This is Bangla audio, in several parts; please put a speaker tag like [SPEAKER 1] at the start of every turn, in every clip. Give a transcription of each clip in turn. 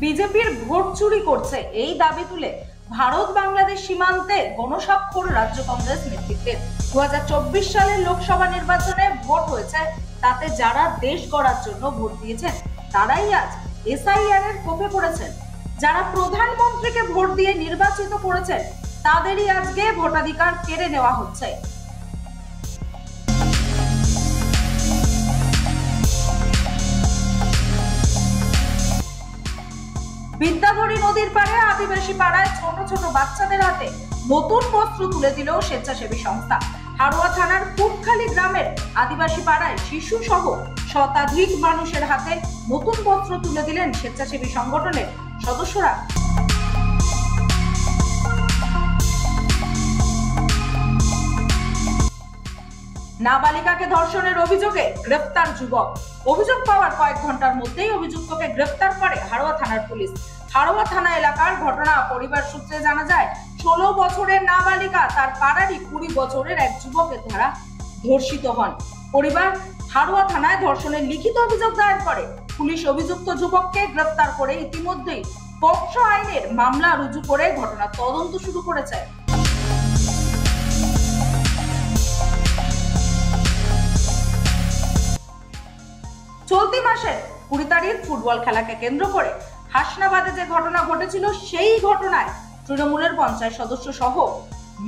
[SPEAKER 1] বিজেপির ভোট চুরি করছে এই দাবি তুলে ভারত বাংলাদেশ সীমান্তে গণস্বাক্ষর রাজ্য কংগ্রেস নেতৃত্বের 2024 সালের লোকসভা নির্বাচনে ভোট হয়েছে, তাতে যারা দেশ গড়ার জন্য ভোট দিয়েছেন তারাই আজ এসআইআর এর কোপে পড়েছেন। যারা প্রধানমন্ত্রীকে ভোট দিয়ে নির্বাচিত করেছেন তাদেরই আজকে ভোটাধিকার কেড়ে নেওয়া হচ্ছে। বিদ্যাধরী নদীর পাড়ে আদিবাসী পাড়ায় ছোট ছোট বাচ্চাদের হাতে নতুন বস্ত্র তুলে দিল স্বেচ্ছাসেবী সংস্থা। হারোয়া থানার কুটখালি গ্রামের আদিবাসী পাড়ায় শিশু সহ শতাধিক মানুষের হাতে নতুন বস্ত্র তুলে দিলেন স্বেচ্ছাসেবী সংগঠনের সদস্যরা। নাবালিকাকে ধর্ষণের অভিযোগে গ্রেফতার যুবক। অভিযোগ পাওয়ার কয়েক ঘন্টার মধ্যেই অভিযুক্তকে গ্রেফতার করে হারোয়া থানার পুলিশ। হারোয়া থানা এলাকার ঘটনা। পরিবার সূত্রে জানা যায় 16 বছরের নাবালিকা তার পাড়ারই 20 বছরের এক যুবকের দ্বারা ধর্ষিত হন। পরিবার হারোয়া থানায় ধর্ষণের লিখিত অভিযোগ দায়ের করে। পুলিশ অভিযুক্ত যুবককে গ্রেফতার করে ইতিমধ্যেই পক্সো আইনের মামলা রুজু করে ঘটনার তদন্ত শুরু করেছে। চলতি মাসের 20 তারিখ ফুটবল খেলাকে কেন্দ্র করে হাসনাবাদে যে ঘটনা ঘটেছিল, সেই ঘটনায় তৃণমূলের পঞ্চায়েত সদস্য সহ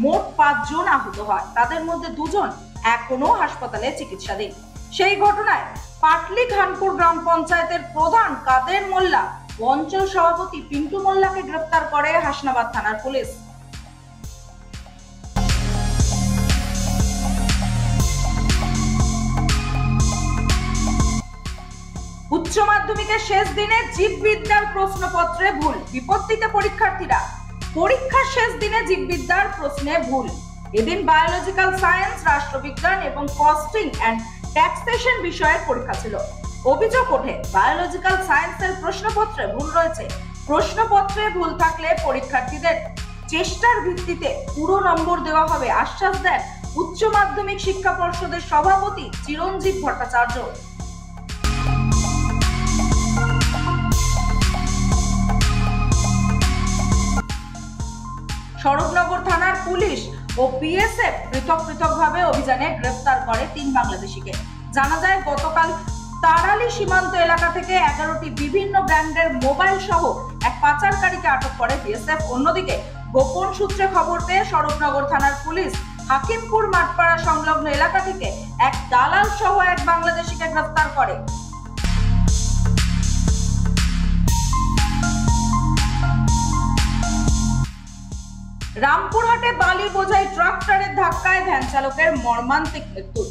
[SPEAKER 1] মোট 5 জন আহত হয়। তাদের মধ্যে 2 জন এখনো হাসপাতালে চিকিৎসাধীন। সেই ঘটনায় পাটলি খানপুর গ্রাম পঞ্চায়েতের প্রধান কাদের মোল্লা ও অঞ্চল সভাপতি পিন্টু মোল্লাকে গ্রেফতার করে হাসনাবাদ থানার পুলিশ। উচ্চ মাধ্যমিকের শেষ দিনে জীববিদ্যার প্রশ্নপত্রে ভুল, বিপত্তিতে পরীক্ষার্থীরা। পরীক্ষার শেষ দিনে জীববিদ্যার প্রশ্নে ভুল। এদিন বায়োলজিক্যাল সায়েন্স, রাষ্ট্রবিজ্ঞান এবং কস্টিং এন্ড ট্যাক্সেশন বিষয়ের পরীক্ষা ছিল। অভিযোগ ওঠে বায়োলজিক্যাল সায়েন্সের প্রশ্নপত্রে ভুল রয়েছে। প্রশ্নপত্রে ভুল থাকলে পরীক্ষার্থীদের চেষ্টার ভিত্তিতে পুরো নম্বর দেওয়া হবে, আশ্বাস দেন উচ্চ মাধ্যমিক শিক্ষা পর্ষদের সভাপতি চিরঞ্জীব ভট্টাচার্য। স্বরূপনগর থানার পুলিশ ও বিএসএফ পৃথকভাবে অভিযানে গ্রেফতার করে 3 বাংলাদেশিকে। জানা যায় গতকাল তারালি সীমান্ত এলাকা থেকে 11টি বিভিন্ন ব্র্যান্ডের মোবাইল সহ এক পাচারকারীকে আটক করে বিএসএফ। অন্যদিকে গোপন সূত্রে খবর পেয়ে স্বরূপনগর থানার পুলিশ হাকিমপুর মাঠপাড়া সংলগ্ন এলাকা থেকে এক দালাল সহ এক বাংলাদেশিকে গ্রেফতার করে। রামপুরহাটে বালি বোঝাই ট্রাক্টরের ধাক্কায় ভ্যান চালকের মর্মান্তিক মৃত্যু।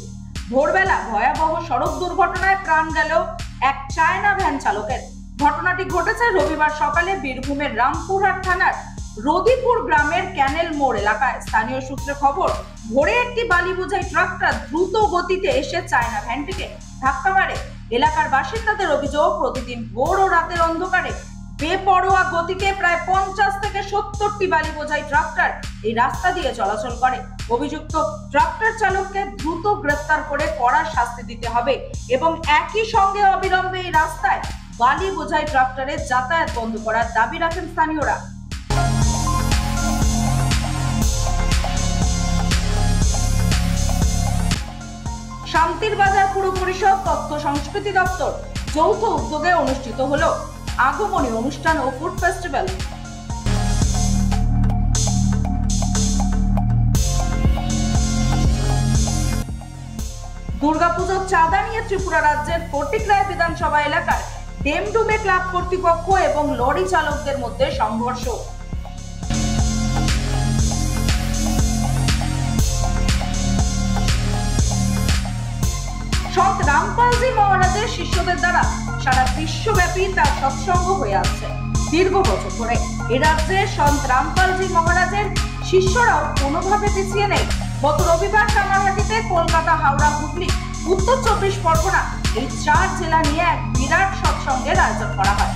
[SPEAKER 1] ভোরবেলা ভয়াবহ সড়ক দুর্ঘটনায় প্রাণ গেল এক চায়না ভ্যান চালকের। ঘটনাটি ঘটেছে রবিবার সকালে বীরভূমের রামপুরহাট থানার রদিপুর গ্রামের ক্যানেল মোড় এলাকায়। স্থানীয় সূত্রে খবর, ভোরে একটি বালি বোঝাই ট্রাক্টর দ্রুত গতিতে এসে চায়না ভ্যানটিকে ধাক্কা মারে। এলাকার বাসিন্দাদের অভিযোগ, প্রতিদিন ভোর ও রাতের অন্ধকারে বেপরোয়া গতিতে প্রায় 50 থেকে 70টি বালি বোঝাই ট্রাক্টর এই রাস্তা দিয়ে চলাচল করে। অভিযুক্ত ট্রাক্টর চালককে দ্রুত গ্রেফতার করে কড়া শাস্তি দিতে হবে এবং একই সঙ্গে অবিলম্বে এই রাস্তায় বালি বোঝাই ট্রাক্টরের যাতায়াত বন্ধ করার দাবি রাখেন স্থানীয়রা। শান্তির বাজার পুর পরিষদ, তথ্য সংস্কৃতি দপ্তর যৌথ উদ্যোগে অনুষ্ঠিত হলো আগমনী অনুষ্ঠান ও ফুড ফেস্টিভ্যাল। দুর্গাপুজোর চাঁদা নিয়ে ত্রিপুরা রাজ্যের ফটিকরায় বিধানসভা এলাকার ডেমডুমে ক্লাব কর্তৃপক্ষ এবং লরি চালকদের মধ্যে সংঘর্ষ। সন্ত রামপালজি মহারাজের শিষ্যদের দ্বারা সারা বিশ্বব্যাপী তার সৎসঙ্গ হয়ে আসছে দীর্ঘ বছর ধরে। এ রাজ্যে সন্ত রামপালজি মহারাজের শিষ্যরাও কোনোভাবে পিছিয়ে নেই। গত রবিবার কামারহাটিতে কলকাতা, হাওড়া, হুগলি, উত্তর 24 পরগনা এই 4 জেলা নিয়ে এক বিরাট সৎসঙ্গের আয়োজন করা হয়।